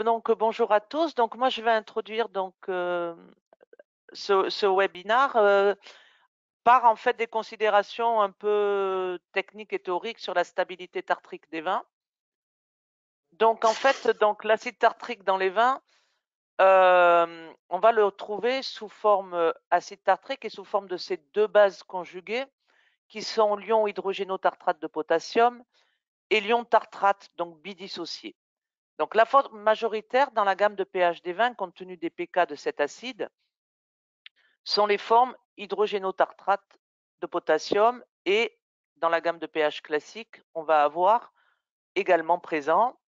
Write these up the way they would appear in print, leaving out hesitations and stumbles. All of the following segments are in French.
Donc, bonjour à tous. Donc, moi, je vais introduire ce webinaire par en fait des considérations un peu techniques et théoriques sur la stabilité tartrique des vins. Donc, en fait, l'acide tartrique dans les vins, on va le trouver sous forme acide tartrique et sous forme de ces deux bases conjuguées qui sont l'ion hydrogénotartrate de potassium et l'ion tartrate, donc bidissocié. Donc, la forme majoritaire dans la gamme de pH des vins, compte tenu des pK de cet acide, sont les formes hydrogénotartrate de potassium et dans la gamme de pH classique, on va avoir également présent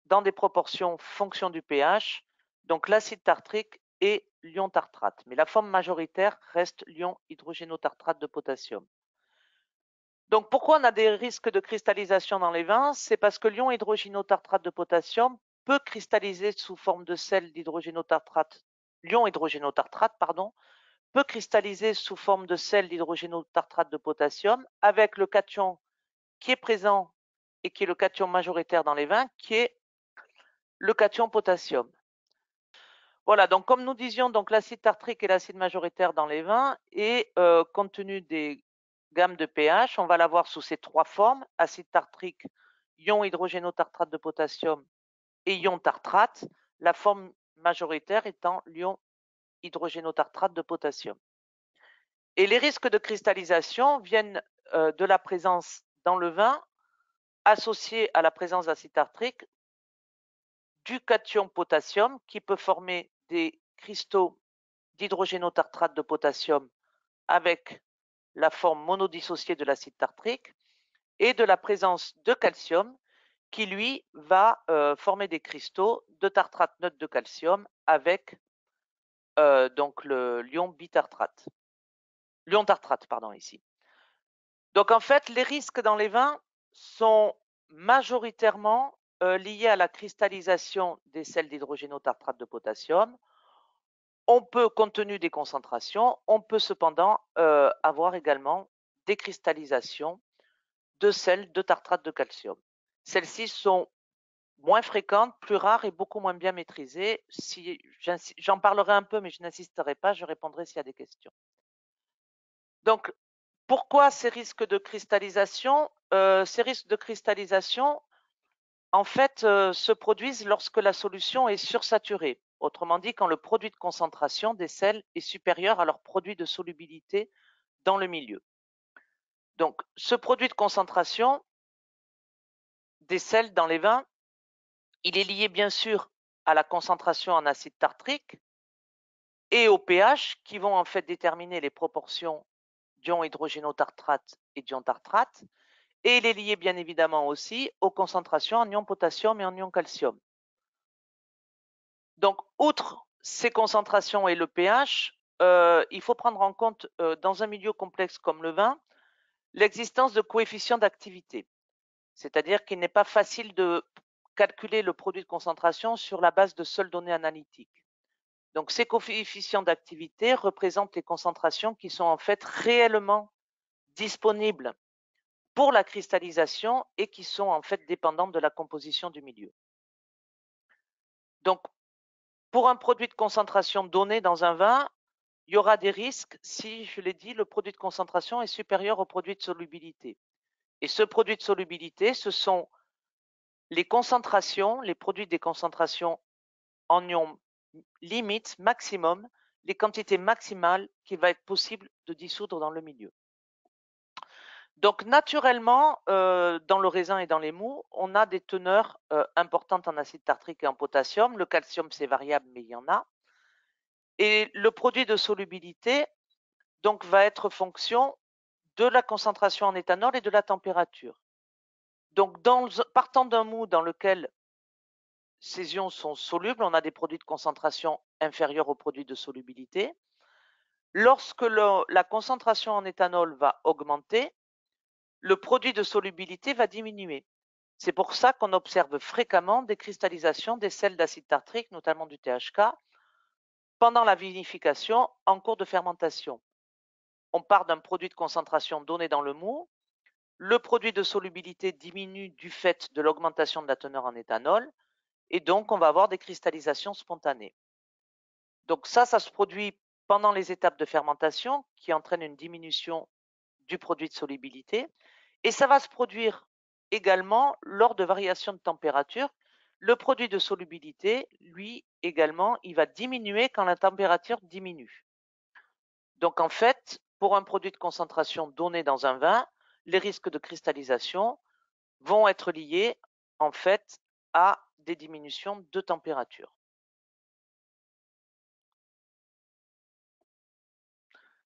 dans des proportions fonction du pH, donc l'acide tartrique et l'ion tartrate. Mais la forme majoritaire reste l'ion hydrogénotartrate de potassium. Donc pourquoi on a des risques de cristallisation dans les vins? C'est parce que l'ion hydrogénotartrate de potassium peut cristalliser sous forme de sel d'hydrogénotartrate, l'ion hydrogénotartrate, pardon, peut cristalliser sous forme de sel d'hydrogénotartrate de potassium avec le cation qui est présent et qui est le cation majoritaire dans les vins, qui est le cation potassium. Voilà, donc comme nous disions, donc l'acide tartrique est l'acide majoritaire dans les vins et compte tenu des gammes de pH, on va l'avoir sous ces trois formes, acide tartrique, ion hydrogénotartrate de potassium et ion tartrate, la forme majoritaire étant l'ion hydrogénotartrate de potassium. Et les risques de cristallisation viennent de la présence dans le vin, associée à la présence d'acide tartrique, du cation potassium qui peut former des cristaux d'hydrogénotartrate de potassium avec la forme monodissociée de l'acide tartrique et de la présence de calcium qui, lui, va former des cristaux de tartrate neutre de calcium avec donc l'ion bitartrate. L'ion tartrate, pardon, ici. Donc, en fait, les risques dans les vins sont majoritairement liés à la cristallisation des sels d'hydrogénotartrate de potassium. On peut, compte tenu des concentrations, on peut cependant avoir également des cristallisations de sels de tartrate de calcium. Celles-ci sont moins fréquentes, plus rares et beaucoup moins bien maîtrisées. J'en parlerai un peu, mais je n'insisterai pas, je répondrai s'il y a des questions. Donc, pourquoi ces risques de cristallisation? Ces risques de cristallisation, en fait, se produisent lorsque la solution est sursaturée. Autrement dit, quand le produit de concentration des sels est supérieur à leur produit de solubilité dans le milieu. Donc, ce produit de concentration des sels dans les vins, il est lié bien sûr à la concentration en acide tartrique et au pH qui vont en fait déterminer les proportions d'ion hydrogénotartrate et d'ion tartrate. Et il est lié bien évidemment aussi aux concentrations en ion potassium et en ion calcium. Donc, outre ces concentrations et le pH, il faut prendre en compte, dans un milieu complexe comme le vin, l'existence de coefficients d'activité. C'est-à-dire qu'il n'est pas facile de calculer le produit de concentration sur la base de seules données analytiques. Donc, ces coefficients d'activité représentent les concentrations qui sont en fait réellement disponibles pour la cristallisation et qui sont en fait dépendantes de la composition du milieu. Donc, pour un produit de concentration donné dans un vin, il y aura des risques si, je l'ai dit, le produit de concentration est supérieur au produit de solubilité. Et ce produit de solubilité, ce sont les concentrations, les produits des concentrations en ions limite, maximum, les quantités maximales qu'il va être possible de dissoudre dans le milieu. Donc, naturellement, dans le raisin et dans les mous, on a des teneurs importantes en acide tartrique et en potassium. Le calcium, c'est variable, mais il y en a. Et le produit de solubilité, donc, va être fonction de la concentration en éthanol et de la température. Donc, partant d'un mou dans lequel ces ions sont solubles, on a des produits de concentration inférieurs aux produits de solubilité. Lorsque la concentration en éthanol va augmenter, le produit de solubilité va diminuer. C'est pour ça qu'on observe fréquemment des cristallisations des sels d'acide tartrique, notamment du THK, pendant la vinification en cours de fermentation. On part d'un produit de concentration donné dans le mou, le produit de solubilité diminue du fait de l'augmentation de la teneur en éthanol, et donc on va avoir des cristallisations spontanées. Donc ça se produit pendant les étapes de fermentation qui entraînent une diminution du produit de solubilité, et ça va se produire également lors de variations de température. Le produit de solubilité, lui également, il va diminuer quand la température diminue. Donc en fait, pour un produit de concentration donné dans un vin, les risques de cristallisation vont être liés en fait à des diminutions de température.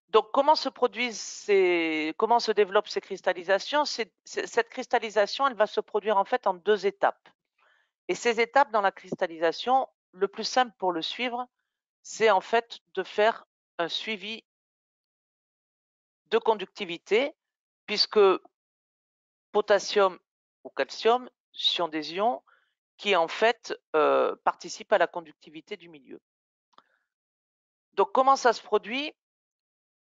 Donc comment se développent ces cristallisations? Cette cristallisation, elle va se produire en fait en 2 étapes. Et ces étapes dans la cristallisation, le plus simple pour le suivre, c'est en fait de faire un suivi de conductivité, puisque potassium ou calcium sont des ions qui en fait participent à la conductivité du milieu. Donc comment ça se produit?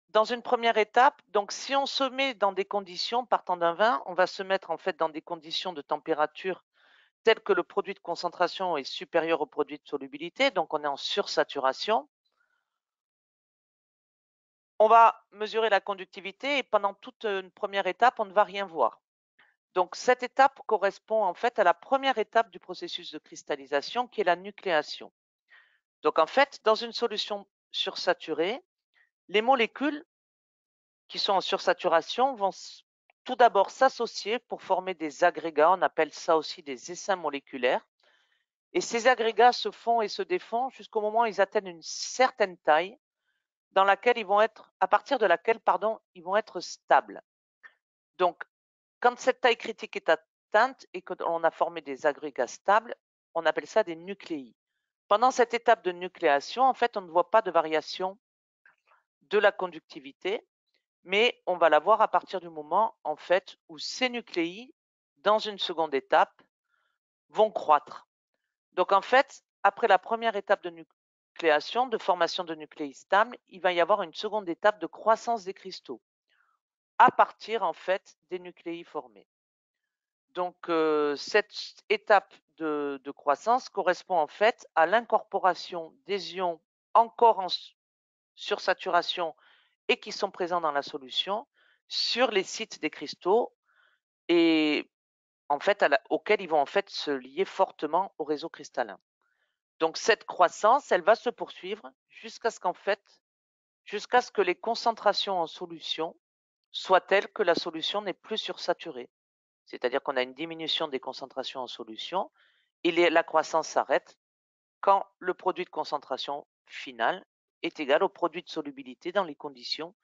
Dans une première étape, donc si on se met dans des conditions, partant d'un vin, on va se mettre en fait dans des conditions de température telles que le produit de concentration est supérieur au produit de solubilité, donc on est en sursaturation. On va mesurer la conductivité et pendant toute une première étape, on ne va rien voir. Donc cette étape correspond en fait à la première étape du processus de cristallisation qui est la nucléation. Donc en fait, dans une solution sursaturée, les molécules qui sont en sursaturation vont tout d'abord s'associer pour former des agrégats, on appelle ça aussi des essaims moléculaires. Et ces agrégats se font et se défont jusqu'au moment où ils atteignent une certaine taille dans laquelle ils vont être, à partir de laquelle, pardon, ils vont être stables. Donc, quand cette taille critique est atteinte et qu'on a formé des agrégats stables, on appelle ça des nucléi. Pendant cette étape de nucléation, en fait, on ne voit pas de variation de la conductivité, mais on va la voir à partir du moment, en fait, où ces nucléi, dans une seconde étape, vont croître. Donc, en fait, après la première étape de nucléation, de formation de nucléi stables, il va y avoir une seconde étape de croissance des cristaux à partir, en fait, des nucléi formés. Donc, cette étape de croissance correspond en fait à l'incorporation des ions encore en sursaturation et qui sont présents dans la solution sur les sites des cristaux et en fait auxquels ils vont en fait se lier fortement au réseau cristallin. Donc cette croissance, elle va se poursuivre jusqu'à ce que les concentrations en solution soient telles que la solution n'est plus sursaturée. C'est-à-dire qu'on a une diminution des concentrations en solution et la croissance s'arrête quand le produit de concentration final est égal au produit de solubilité dans les conditions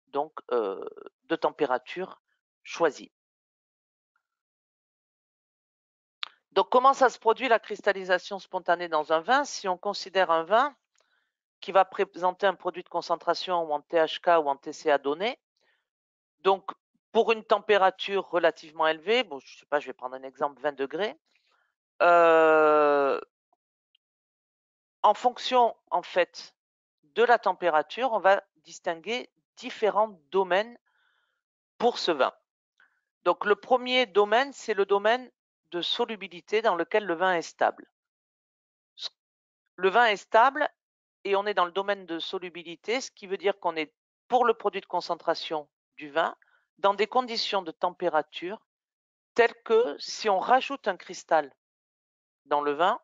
donc de température choisies. Donc comment ça se produit la cristallisation spontanée dans un vin? Si on considère un vin qui va présenter un produit de concentration ou en THK ou en TCA donné, donc pour une température relativement élevée, bon, je sais pas, je vais prendre un exemple 20 degrés, en fonction en fait de la température, on va distinguer différents domaines pour ce vin. Donc le premier domaine, c'est le domaine de solubilité dans lequel le vin est stable. Le vin est stable et on est dans le domaine de solubilité, ce qui veut dire qu'on est pour le produit de concentration du vin dans des conditions de température telles que si on rajoute un cristal dans le vin,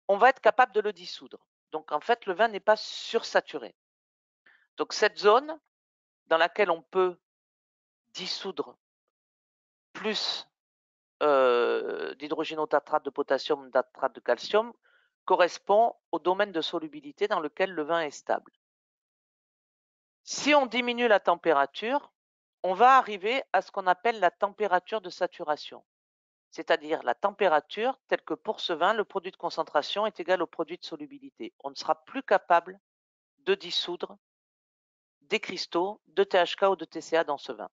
on va être capable de le dissoudre. Donc en fait, le vin n'est pas sursaturé. Donc cette zone dans laquelle on peut dissoudre plus d'hydrogénotatrate de potassium, d'atrate de calcium, correspond au domaine de solubilité dans lequel le vin est stable. Si on diminue la température, on va arriver à ce qu'on appelle la température de saturation, c'est-à-dire la température telle que pour ce vin, le produit de concentration est égal au produit de solubilité. On ne sera plus capable de dissoudre des cristaux de THK ou de TCA dans ce vin.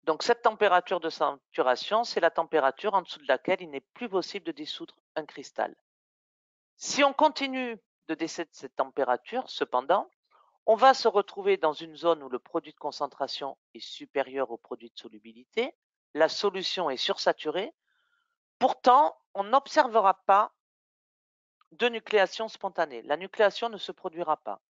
Donc cette température de saturation, c'est la température en dessous de laquelle il n'est plus possible de dissoudre un cristal. Si on continue de descendre cette température, cependant, on va se retrouver dans une zone où le produit de concentration est supérieur au produit de solubilité, la solution est sursaturée. Pourtant, on n'observera pas de nucléation spontanée. La nucléation ne se produira pas.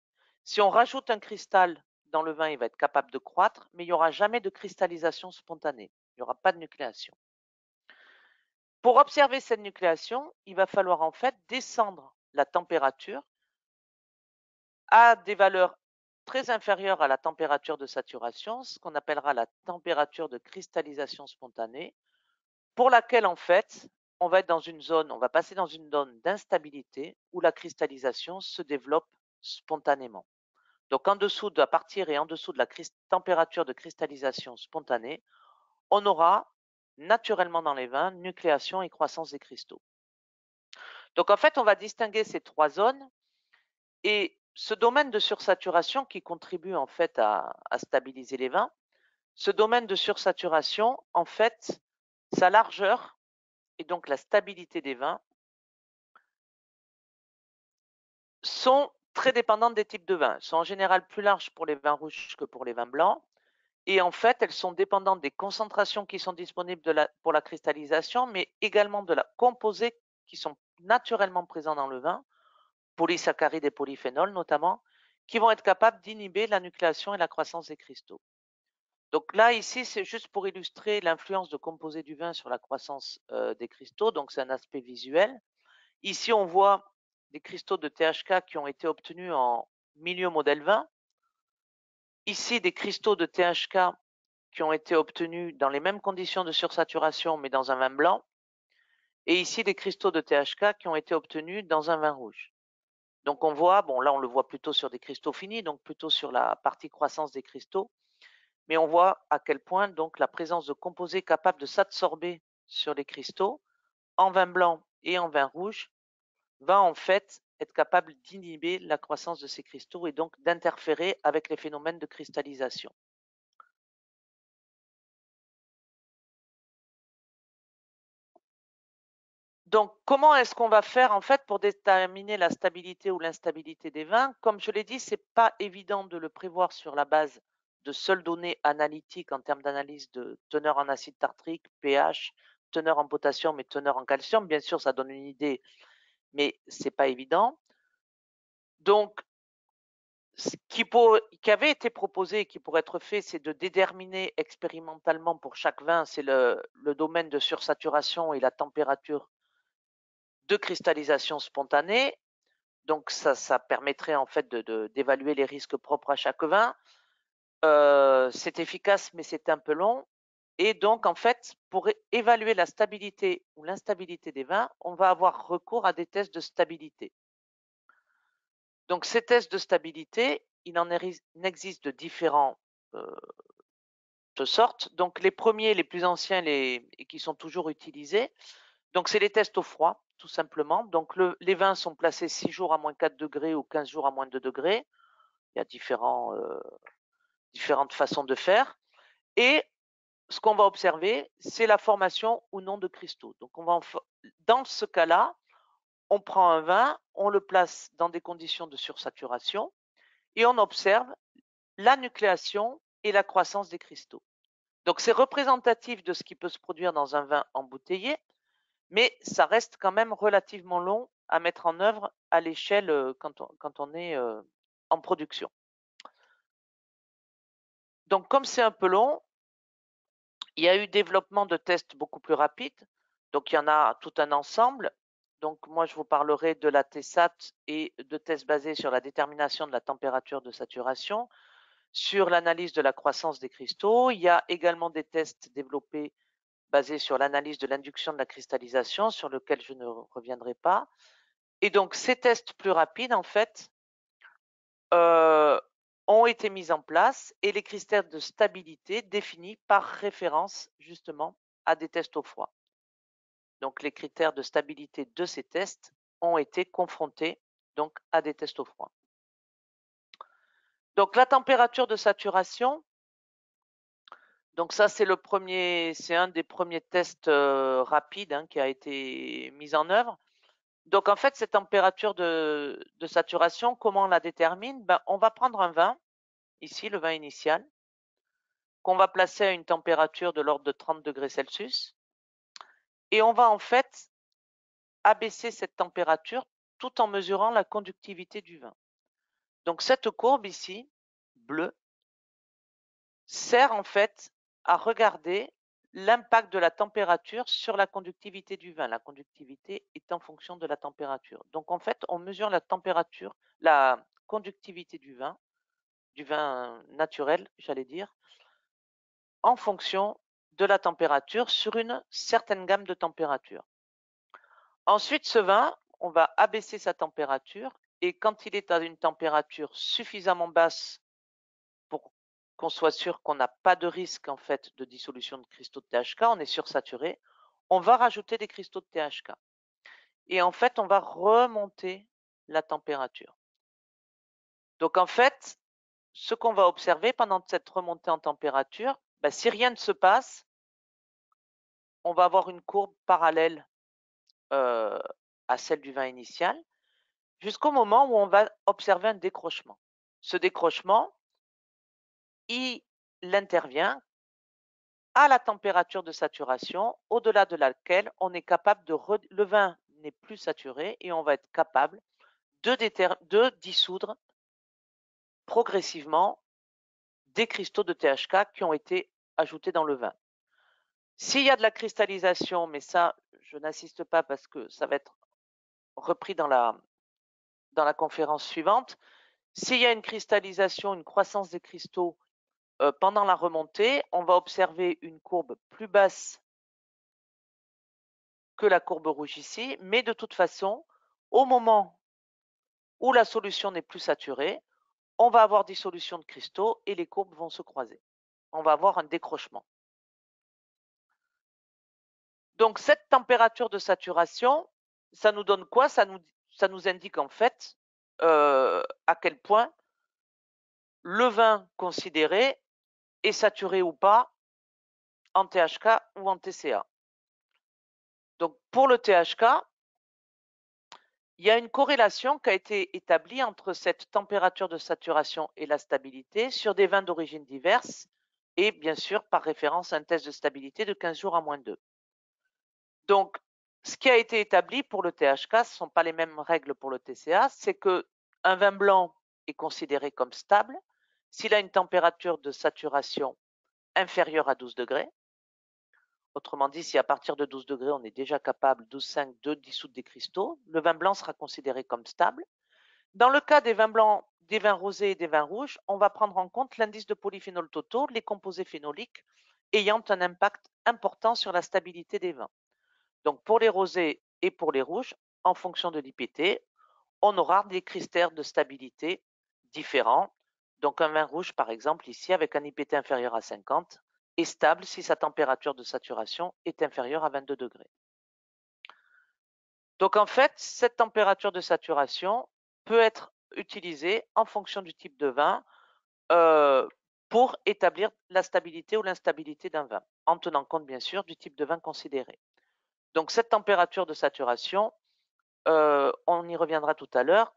Si on rajoute un cristal dans le vin, il va être capable de croître, mais il n'y aura jamais de cristallisation spontanée. Il n'y aura pas de nucléation. Pour observer cette nucléation, il va falloir en fait descendre la température à des valeurs très inférieures à la température de saturation, ce qu'on appellera la température de cristallisation spontanée, pour laquelle en fait, on va être dans une zone, on va passer dans une zone d'instabilité où la cristallisation se développe spontanément. Donc en dessous de, à partir et en dessous de la température de cristallisation spontanée, on aura naturellement dans les vins nucléation et croissance des cristaux. Donc en fait, on va distinguer ces trois zones et ce domaine de sursaturation qui contribue en fait à stabiliser les vins, ce domaine de sursaturation, en fait, sa largeur et donc la stabilité des vins sont très dépendantes des types de vins. Elles sont en général plus larges pour les vins rouges que pour les vins blancs. Et en fait, elles sont dépendantes des concentrations qui sont disponibles pour la cristallisation, mais également de la composés qui sont naturellement présents dans le vin, polysaccharides et polyphénols notamment, qui vont être capables d'inhiber la nucléation et la croissance des cristaux. Donc là, ici, c'est juste pour illustrer l'influence de composés du vin sur la croissance des cristaux, donc c'est un aspect visuel. Ici, on voit des cristaux de THK qui ont été obtenus en milieu modèle 20. Ici, des cristaux de THK qui ont été obtenus dans les mêmes conditions de sursaturation, mais dans un vin blanc. Et ici, des cristaux de THK qui ont été obtenus dans un vin rouge. Donc on voit, bon là on le voit plutôt sur des cristaux finis, donc plutôt sur la partie croissance des cristaux, mais on voit à quel point donc la présence de composés capables de s'absorber sur les cristaux en vin blanc et en vin rouge va en fait être capable d'inhiber la croissance de ces cristaux et donc d'interférer avec les phénomènes de cristallisation. Donc, comment est-ce qu'on va faire en fait pour déterminer la stabilité ou l'instabilité des vins? Comme je l'ai dit, ce n'est pas évident de le prévoir sur la base de seules données analytiques en termes d'analyse de teneur en acide tartrique, pH, teneur en potassium et teneur en calcium. Bien sûr, ça donne une idée, mais ce n'est pas évident. Donc, ce qui avait été proposé et qui pourrait être fait, c'est de déterminer expérimentalement pour chaque vin, c'est le domaine de sursaturation et la température de cristallisation spontanée. Donc ça permettrait en fait d'évaluer les risques propres à chaque vin. C'est efficace, mais c'est un peu long. Et donc en fait, pour évaluer la stabilité ou l'instabilité des vins, on va avoir recours à des tests de stabilité. Donc ces tests de stabilité, il en existe de différentes sortes. Donc les premiers, les plus anciens et qui sont toujours utilisés, donc c'est les tests au froid, tout simplement. Donc les vins sont placés 6 jours à moins 4 degrés ou 15 jours à moins 2 degrés. Il y a différentes façons de faire. Et ce qu'on va observer, c'est la formation ou non de cristaux. Donc dans ce cas-là, on prend un vin, on le place dans des conditions de sursaturation et on observe la nucléation et la croissance des cristaux. Donc c'est représentatif de ce qui peut se produire dans un vin embouteillé, mais ça reste quand même relativement long à mettre en œuvre à l'échelle quand on est en production. Donc comme c'est un peu long, il y a eu développement de tests beaucoup plus rapides. Donc il y en a tout un ensemble. Donc moi je vous parlerai de la TSAT et de tests basés sur la détermination de la température de saturation, sur l'analyse de la croissance des cristaux. Il y a également des tests développés basés sur l'analyse de l'induction de la cristallisation, sur lequel je ne reviendrai pas. Et donc ces tests plus rapides, en fait, ont été mis en place et les critères de stabilité définis par référence justement à des tests au froid. Donc les critères de stabilité de ces tests ont été confrontés donc à des tests au froid. Donc la température de saturation, donc ça c'est un des premiers tests rapides qui a été mis en œuvre. Donc en fait cette température de saturation, comment on la détermine? On va prendre un vin, ici le vin initial, qu'on va placer à une température de l'ordre de 30 degrés Celsius. Et on va en fait abaisser cette température tout en mesurant la conductivité du vin. Donc cette courbe ici, bleue, sert en fait à regarder l'impact de la température sur la conductivité du vin. La conductivité est en fonction de la température. Donc en fait, on mesure la température, la conductivité du vin naturel, j'allais dire, en fonction de la température sur une certaine gamme de températures. Ensuite, ce vin, on va abaisser sa température et quand il est à une température suffisamment basse pour qu'on soit sûr qu'on n'a pas de risque en fait de dissolution de cristaux de THK, on est sursaturé, on va rajouter des cristaux de THK. Et en fait, on va remonter la température. Donc en fait, ce qu'on va observer pendant cette remontée en température, si rien ne se passe, on va avoir une courbe parallèle à celle du vin initial, jusqu'au moment où on va observer un décrochement. Ce décrochement, il intervient à la température de saturation, au-delà de laquelle on est capable le vin n'est plus saturé et on va être capable de dissoudre progressivement des cristaux de THK qui ont été ajoutés dans le vin. S'il y a de la cristallisation, mais ça, je n'assiste pas parce que ça va être repris dans la conférence suivante, s'il y a une cristallisation, une croissance des cristaux pendant la remontée, on va observer une courbe plus basse que la courbe rouge ici, mais de toute façon, au moment où la solution n'est plus saturée, on va avoir dissolution de cristaux et les courbes vont se croiser. On va avoir un décrochement. Donc cette température de saturation, ça nous donne quoi? Ça nous indique en fait à quel point le vin considéré est saturé ou pas en THK ou en TCA. Donc pour le THK, il y a une corrélation qui a été établie entre cette température de saturation et la stabilité sur des vins d'origine diverses et bien sûr par référence à un test de stabilité de 15 jours à -2. Donc, ce qui a été établi pour le THK, ce ne sont pas les mêmes règles pour le TCA, c'est qu'un vin blanc est considéré comme stable s'il a une température de saturation inférieure à 12 degrés. Autrement dit, si à partir de 12 degrés, on est déjà capable, 12,5, de dissoudre des cristaux, le vin blanc sera considéré comme stable. Dans le cas des vins blancs, des vins rosés et des vins rouges, on va prendre en compte l'indice de polyphénol totaux, les composés phénoliques, ayant un impact important sur la stabilité des vins. Donc pour les rosés et pour les rouges, en fonction de l'IPT, on aura des critères de stabilité différents. Donc un vin rouge, par exemple, ici, avec un IPT inférieur à 50, est stable si sa température de saturation est inférieure à 22 degrés. Donc en fait, cette température de saturation peut être utilisée en fonction du type de vin pour établir la stabilité ou l'instabilité d'un vin, en tenant compte bien sûr du type de vin considéré. Donc cette température de saturation, on y reviendra tout à l'heure,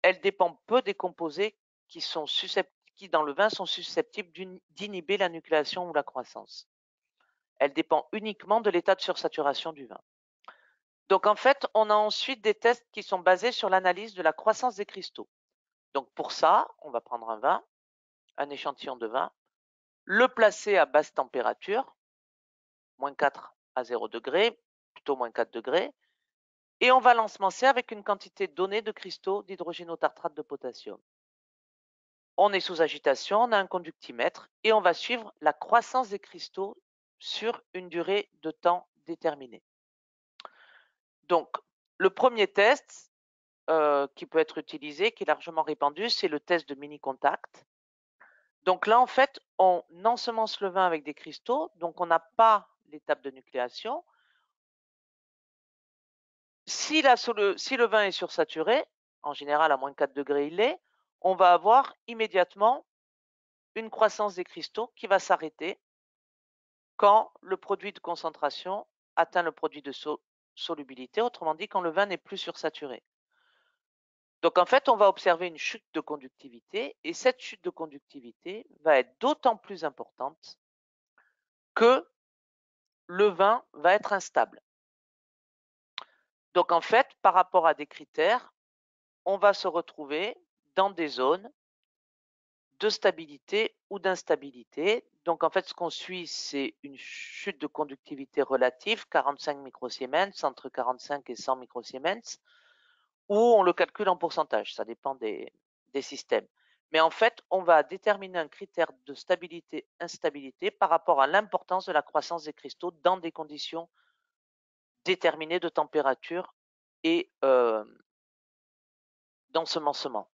elle dépend peu des composés qui dans le vin sont susceptibles d'inhiber la nucléation ou la croissance. Elle dépend uniquement de l'état de sursaturation du vin. Donc en fait, on a ensuite des tests qui sont basés sur l'analyse de la croissance des cristaux. Donc pour ça, on va prendre un vin, un échantillon de vin, le placer à basse température, -4 à 0 degré, plutôt -4 degrés, et on va l'ensemencer avec une quantité donnée de cristaux d'hydrogénotartrate de potassium. On est sous agitation, on a un conductimètre et on va suivre la croissance des cristaux sur une durée de temps déterminée. Donc, le premier test qui peut être utilisé, qui est largement répandu, c'est le test de mini-contact. Donc là, en fait, on ensemence le vin avec des cristaux, donc on n'a pas l'étape de nucléation. Si le vin est sursaturé, en général à -4 degrés il l'est, on va avoir immédiatement une croissance des cristaux qui va s'arrêter quand le produit de concentration atteint le produit de solubilité, autrement dit quand le vin n'est plus sursaturé. Donc en fait, on va observer une chute de conductivité et cette chute de conductivité va être d'autant plus importante que le vin va être instable. Donc en fait, par rapport à des critères, on va se retrouver dans des zones de stabilité ou d'instabilité. Donc en fait, ce qu'on suit, c'est une chute de conductivité relative, 45 microsiemens, entre 45 et 100 microsiemens, ou on le calcule en pourcentage, ça dépend des systèmes. Mais en fait, on va déterminer un critère de stabilité-instabilité par rapport à l'importance de la croissance des cristaux dans des conditions déterminées de température et d'ensemencement.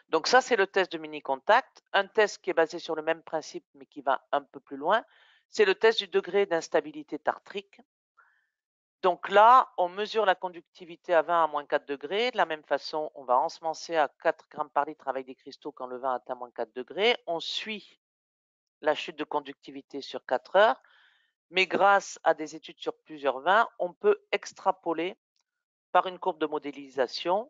Donc ça, c'est le test de mini-contact. Un test qui est basé sur le même principe, mais qui va un peu plus loin, c'est le test du degré d'instabilité tartrique. Donc là, on mesure la conductivité à 20 à moins 4 degrés. De la même façon, on va ensemencer à 4 grammes par litre avec des cristaux quand le vin atteint moins 4 degrés. On suit la chute de conductivité sur 4 heures, mais grâce à des études sur plusieurs vins, on peut extrapoler par une courbe de modélisation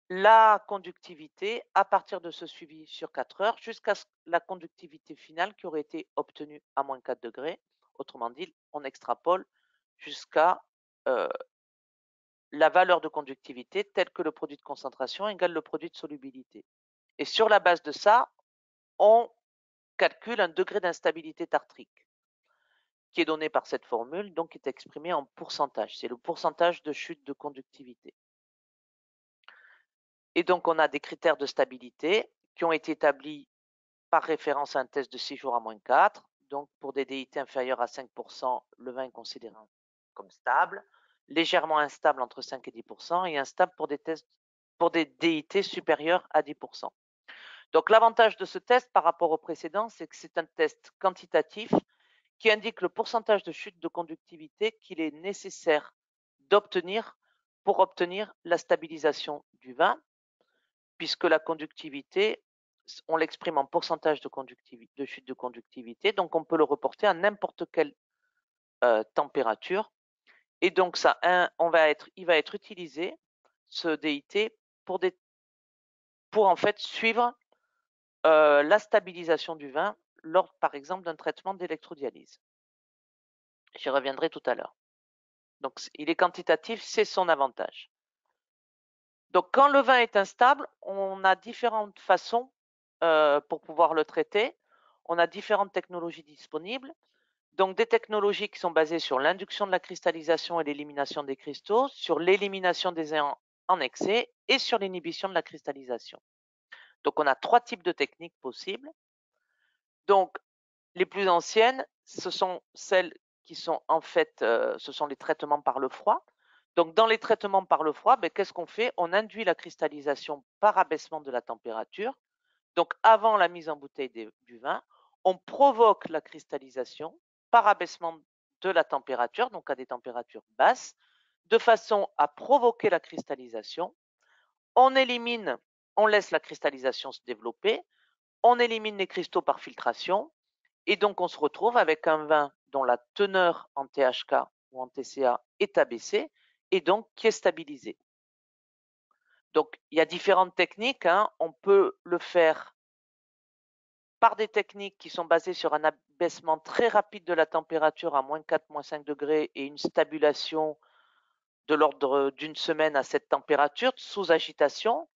la conductivité à partir de ce suivi sur 4 heures jusqu'à la conductivité finale qui aurait été obtenue à moins 4 degrés. Autrement dit, on extrapole jusqu'à la valeur de conductivité telle que le produit de concentration égale le produit de solubilité. Et sur la base de ça, on calcule un degré d'instabilité tartrique qui est donné par cette formule, donc qui est exprimé en pourcentage. C'est le pourcentage de chute de conductivité. Et donc, on a des critères de stabilité qui ont été établis par référence à un test de 6 jours à moins 4. Donc, pour des DIT inférieures à 5%, le vin est considéré comme stable, légèrement instable entre 5 et 10%, et instable pour des DIT supérieures à 10%. Donc, l'avantage de ce test par rapport au précédent, c'est que c'est un test quantitatif qui indique le pourcentage de chute de conductivité qu'il est nécessaire d'obtenir pour obtenir la stabilisation du vin, puisque la conductivité, on l'exprime en pourcentage de chute de conductivité, donc on peut le reporter à n'importe quelle température. Et donc ça, il va être utilisé, ce DIT, pour en fait suivre la stabilisation du vin lors, par exemple, d'un traitement d'électrodialyse. J'y reviendrai tout à l'heure. Donc il est quantitatif, c'est son avantage. Donc quand le vin est instable, on a différentes façons pour pouvoir le traiter. On a différentes technologies disponibles. Donc des technologies qui sont basées sur l'induction de la cristallisation et l'élimination des cristaux, sur l'élimination des ions en excès et sur l'inhibition de la cristallisation. Donc on a 3 types de techniques possibles. Donc les plus anciennes, ce sont celles qui sont en fait, ce sont les traitements par le froid. Donc dans les traitements par le froid, qu'est-ce qu'on fait? On induit la cristallisation par abaissement de la température. Donc avant la mise en bouteille du vin, on provoque la cristallisation par abaissement de la température, donc à des températures basses, de façon à provoquer la cristallisation. On laisse la cristallisation se développer, on élimine les cristaux par filtration, et donc on se retrouve avec un vin dont la teneur en THK ou en TCA est abaissée et donc qui est stabilisé. Donc il y a différentes techniques, hein. On peut le faire par des techniques qui sont basées sur un abaissement très rapide de la température à moins 4, moins 5 degrés et une stabilisation de l'ordre d'une semaine à cette température sous agitation.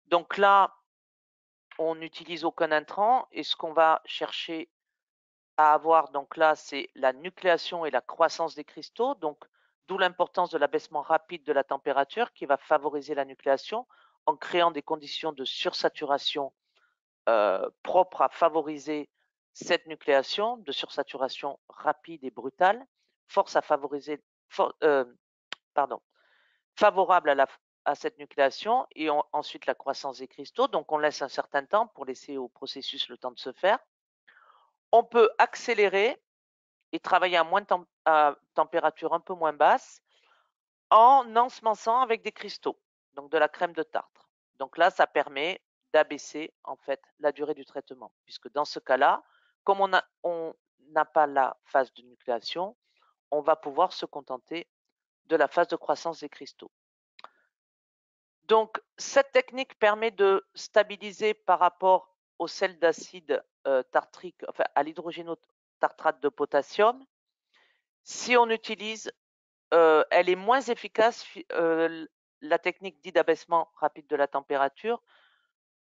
Donc là, on n'utilise aucun intrant et ce qu'on va chercher à avoir, donc là, c'est la nucléation et la croissance des cristaux, donc d'où l'importance de l'abaissement rapide de la température qui va favoriser la nucléation en créant des conditions de sursaturation propres à favoriser cette nucléation, de sursaturation rapide et brutale, favorable à cette nucléation et ensuite la croissance des cristaux. Donc on laisse un certain temps pour laisser au processus le temps de se faire. On peut accélérer et travailler à température un peu moins basse en ensemençant avec des cristaux, donc de la crème de tartre. Donc là, ça permet d'abaisser en fait la durée du traitement, puisque dans ce cas-là, comme on n'a pas la phase de nucléation, on va pouvoir se contenter de la phase de croissance des cristaux. Donc cette technique permet de stabiliser par rapport au sel d'acide tartrique, enfin à l'hydrogénotartrate de potassium, si on utilise elle est moins efficace, la technique dite d'abaissement rapide de la température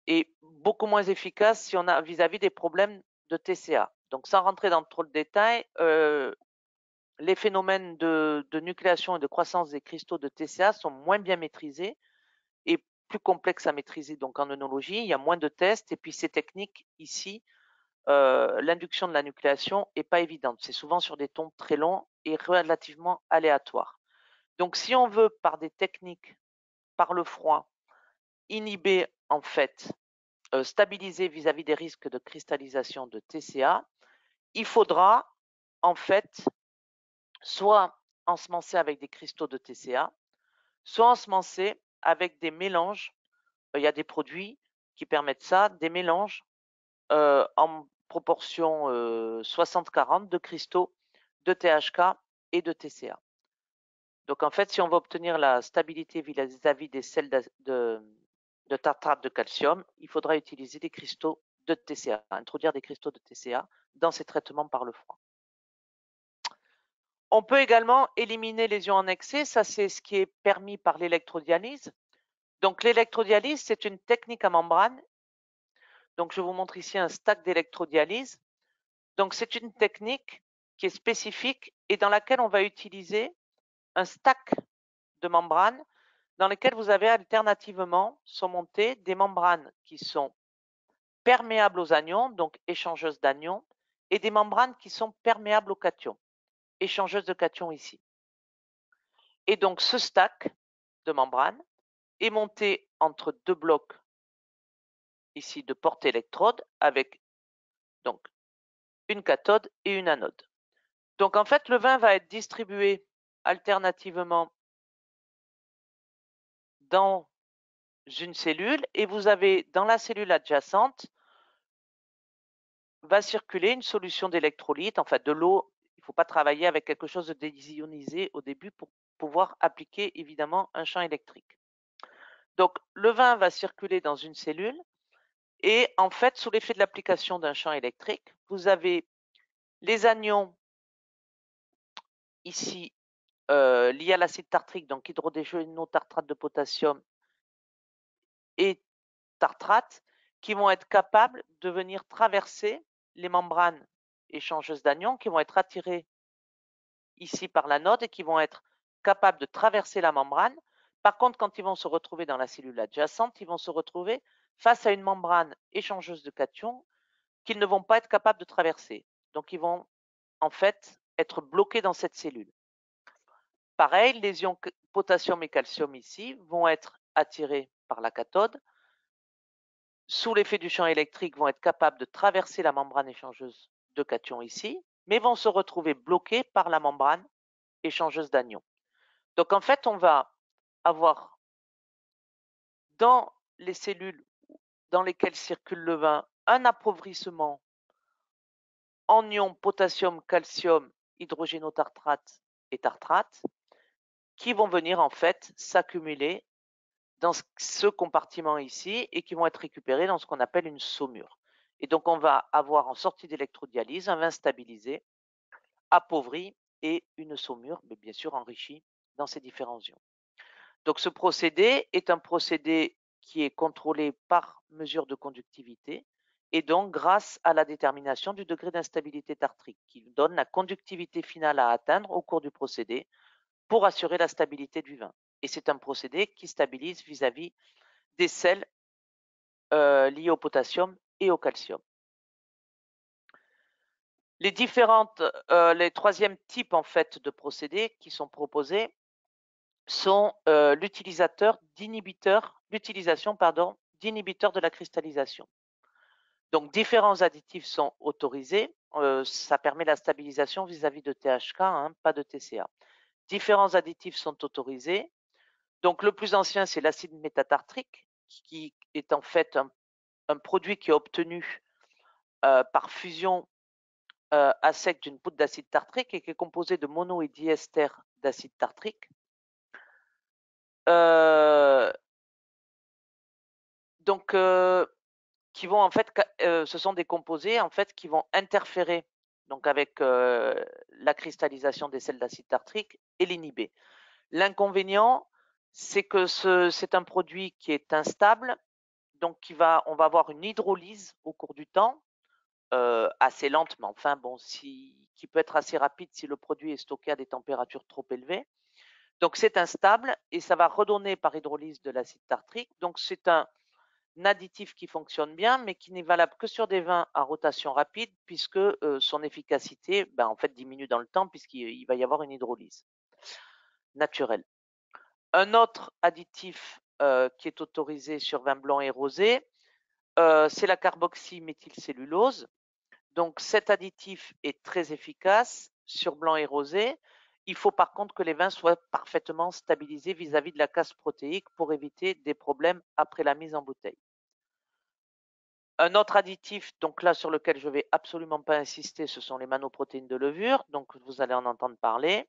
est beaucoup moins efficace si on a vis-à-vis des problèmes de TCA. Donc sans rentrer dans trop de détails, les phénomènes de nucléation et de croissance des cristaux de TCA sont moins bien maîtrisés et plus complexes à maîtriser. Donc en œnologie, il y a moins de tests et puis ces techniques ici, l'induction de la nucléation est pas évidente. C'est souvent sur des tons très longs et relativement aléatoires. Donc si on veut par des techniques, par le froid, inhiber en fait, stabiliser vis-à-vis des risques de cristallisation de TCA, il faudra en fait soit ensemencer avec des cristaux de TCA, soit ensemencer avec des mélanges. Il y a des produits qui permettent ça, des mélanges en proportion 60-40 de cristaux de THK et de TCA. Donc en fait, si on veut obtenir la stabilité vis-à-vis des sels de tartrate de calcium, il faudra utiliser des cristaux de TCA, introduire des cristaux de TCA dans ces traitements par le froid. On peut également éliminer les ions en excès, ça c'est ce qui est permis par l'électrodialyse. Donc l'électrodialyse, c'est une technique à membrane. Donc je vous montre ici un stack d'électrodialyse. Donc c'est une technique qui est spécifique et dans laquelle on va utiliser un stack de membranes dans lesquelles vous avez alternativement sont montées des membranes qui sont perméables aux anions, donc échangeuses d'anions, et des membranes qui sont perméables aux cations, échangeuses de cations ici. Et donc ce stack de membranes est monté entre deux blocs ici de porte-électrode avec donc une cathode et une anode. Donc en fait, le vin va être distribué alternativement dans une cellule et vous avez dans la cellule adjacente va circuler une solution d'électrolyte, en fait de l'eau. Il ne faut pas travailler avec quelque chose de désionisé au début pour pouvoir appliquer évidemment un champ électrique. Donc le vin va circuler dans une cellule et en fait, sous l'effet de l'application d'un champ électrique, vous avez les anions ici liés à l'acide tartrique, donc hydrodégénotartrate de potassium et tartrate, qui vont être capables de venir traverser les membranes échangeuses d'anions, qui vont être attirées ici par l'anode et qui vont être capables de traverser la membrane. Par contre, quand ils vont se retrouver dans la cellule adjacente, ils vont se retrouver face à une membrane échangeuse de cations qu'ils ne vont pas être capables de traverser. Donc, ils vont en fait être bloqués dans cette cellule. Pareil, les ions potassium et calcium ici vont être attirés par la cathode. Sous l'effet du champ électrique, vont être capables de traverser la membrane échangeuse de cations ici, mais vont se retrouver bloqués par la membrane échangeuse d'anions. Donc en fait, on va avoir dans les cellules dans lesquelles circule le vin un appauvrissement en ions potassium, calcium, hydrogénotartrate et tartrate qui vont venir en fait s'accumuler dans ce compartiment ici et qui vont être récupérés dans ce qu'on appelle une saumure. Et donc on va avoir en sortie d'électrodialyse un vin stabilisé, appauvri et une saumure, mais bien sûr enrichie dans ces différents ions. Donc ce procédé est un procédé qui est contrôlé par mesure de conductivité et donc grâce à la détermination du degré d'instabilité tartrique qui donne la conductivité finale à atteindre au cours du procédé pour assurer la stabilité du vin. Et c'est un procédé qui stabilise vis-à-vis des sels liés au potassium et au calcium. Les les troisièmes types en fait de procédés qui sont proposés sont l'utilisation d'inhibiteurs de la cristallisation. Donc différents additifs sont autorisés, ça permet la stabilisation vis-à-vis de THK, hein, pas de TCA. Différents additifs sont autorisés. Donc le plus ancien, c'est l'acide métatartrique, qui est en fait un produit qui est obtenu par fusion à sec d'une poudre d'acide tartrique et qui est composé de mono et diester d'acide tartrique. Donc, qui vont en fait, ce sont des composés en fait qui vont interférer donc avec la cristallisation des sels d'acide tartrique, et l'inhiber. L'inconvénient, c'est que c'est un produit qui est instable, donc on va avoir une hydrolyse au cours du temps, assez lente, mais enfin bon, qui peut être assez rapide si le produit est stocké à des températures trop élevées. Donc c'est instable et ça va redonner par hydrolyse de l'acide tartrique. Donc c'est un additif qui fonctionne bien, mais qui n'est valable que sur des vins à rotation rapide, puisque son efficacité en fait diminue dans le temps, puisqu'il va y avoir une hydrolyse naturelle. Un autre additif qui est autorisé sur vin blanc et rosé, c'est la carboxyméthylcellulose. Donc cet additif est très efficace sur blanc et rosé. Il faut par contre que les vins soient parfaitement stabilisés vis-à-vis de la casse protéique pour éviter des problèmes après la mise en bouteille. Un autre additif, donc là sur lequel je ne vais absolument pas insister, ce sont les manoprotéines de levure, donc vous allez en entendre parler.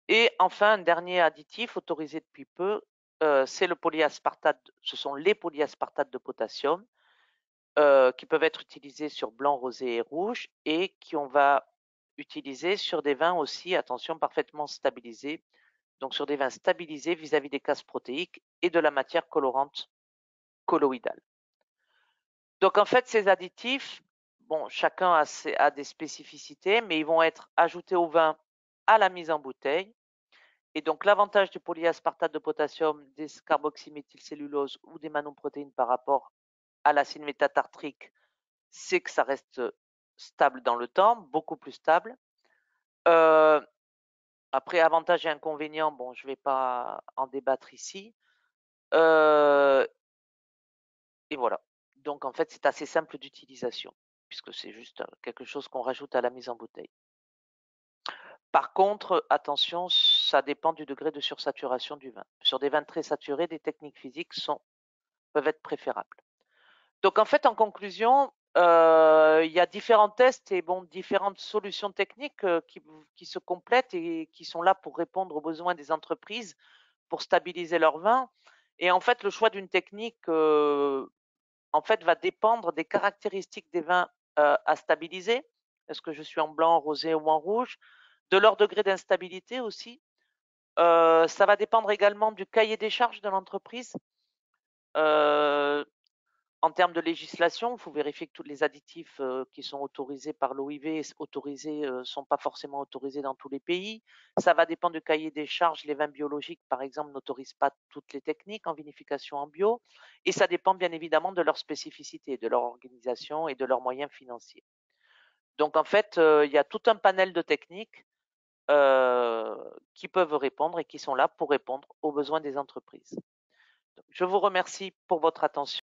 Et enfin, un dernier additif autorisé depuis peu, c'est le polyaspartate, ce sont les polyaspartates de potassium, qui peuvent être utilisés sur blanc, rosé et rouge, et qu'on va utiliser sur des vins aussi, attention, parfaitement stabilisés, donc sur des vins stabilisés vis-à-vis des cases protéiques et de la matière colorante colloïdale. Donc en fait, ces additifs, bon, chacun a des spécificités, mais ils vont être ajoutés au vin à la mise en bouteille. Et donc l'avantage du polyaspartate de potassium, des carboxyméthylcellulose ou des manoprotéines par rapport à l'acide métatartrique, c'est que ça reste stable dans le temps, beaucoup plus stable. Après, avantages et inconvénients, bon, je ne vais pas en débattre ici. Et voilà. Donc en fait, c'est assez simple d'utilisation, puisque c'est juste quelque chose qu'on rajoute à la mise en bouteille. Par contre, attention, ça dépend du degré de sursaturation du vin. Sur des vins très saturés, des techniques physiques peuvent être préférables. Donc en fait, en conclusion, il y a différents tests et différentes solutions techniques qui se complètent et qui sont là pour répondre aux besoins des entreprises pour stabiliser leur vin. Et en fait, le choix d'une technique en fait, va dépendre des caractéristiques des vins à stabiliser. Est-ce que je suis en blanc, rosé ou en rouge? De leur degré d'instabilité aussi. Ça va dépendre également du cahier des charges de l'entreprise. En termes de législation, il faut vérifier que tous les additifs qui sont autorisés par l'OIV ne sont pas forcément autorisés dans tous les pays. Ça va dépendre du cahier des charges. Les vins biologiques, par exemple, n'autorisent pas toutes les techniques en vinification en bio. Et ça dépend bien évidemment de leur spécificité, de leur organisation et de leurs moyens financiers. Donc en fait, il y a tout un panel de techniques qui peuvent répondre et qui sont là pour répondre aux besoins des entreprises. Donc, je vous remercie pour votre attention.